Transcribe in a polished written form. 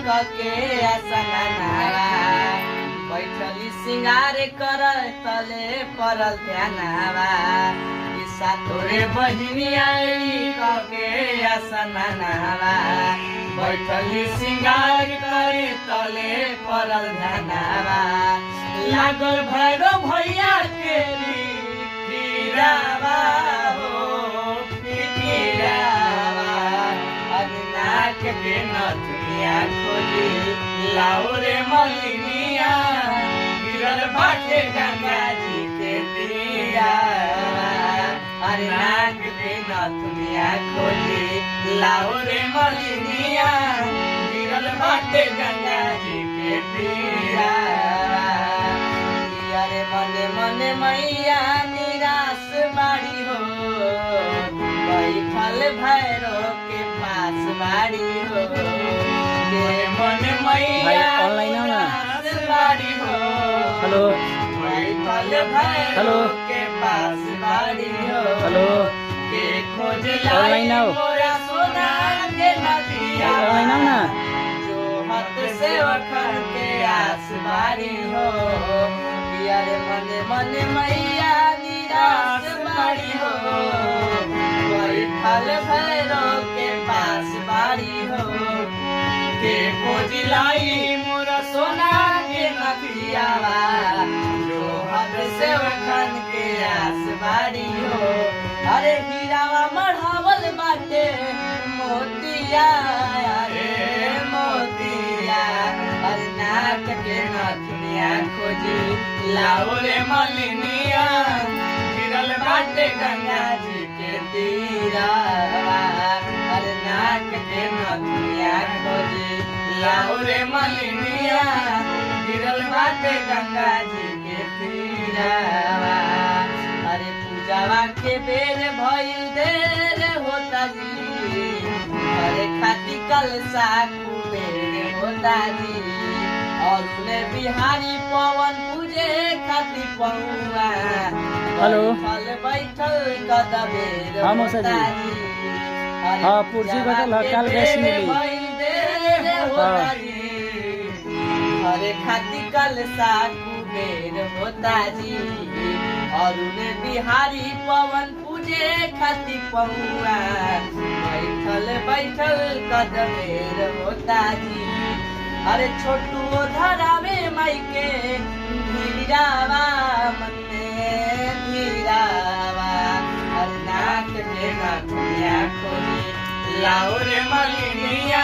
कके आसनावा बैठली सिंगार कर तले परल ध्यानवा किस्सा तोरे बहिनी आई कके आसनावा बैठली सिंगार करे तले परल ध्यानवा लागल भैरो भैया के फिरावा हो फिरावा नाक के नथुनिया खोली लाउरे मलिनिया गिरल बाटे गंगा जी के दिया अरे नाक के नथुनिया खोली लाउरे मलिनिया गिरल बाटे गंगा जी के दिया अरे मने मने मैया निराश बाड़ी हो बैठल भैरो के पास बाड़ी हो के मने मैया निराश बाड़ी हो हेलो बैठल भैरो के पास बाड़ी हो हेलो के खोज ऑनलाइन आओ मोरा सोना के नदिया ऑनलाइन आओ ना जो हाथ से वखर के आस बाड़ी हो अरे मने मने मैया निराश बाड़ी हो बैठल भैरो के पास बाड़ी हो के खोजिलाई मोर सोना के नथियावा जो हद से वखन के आस बाड़ी हो अरे हीरावा मढ़ावल बाटे मोतिया अरे मोतिया अरे नाक के नथुनिया खोजी लाउरे मलिनिया गिरल बाटे गंगा जी के तीरा अरे नाक के नथुनिया खोजी लाउरे मलिनिया गिरल बाटे गंगा जी के तीरा अरे पूजावा के बेर भइल देर होता जी अरे खाती कलसा कुबेर होता जी और उन्हें बिहारी पवन पूजे खाती पहुआ हेलो बैठल कदबेर हाँ मौसा जी हाँ पुरजी कटल काल गैस मिली अरे खाती कलसा कुबेर होता जी और उन्हें बिहारी पवन पूजे खाती पहुआ बैठल बैठल कदबेर होता जी अरे छोटू धरावे माइके धीरावा मन्ने धीरावा अरे नाक के नथुनिया खोली लाउरे मलिनिया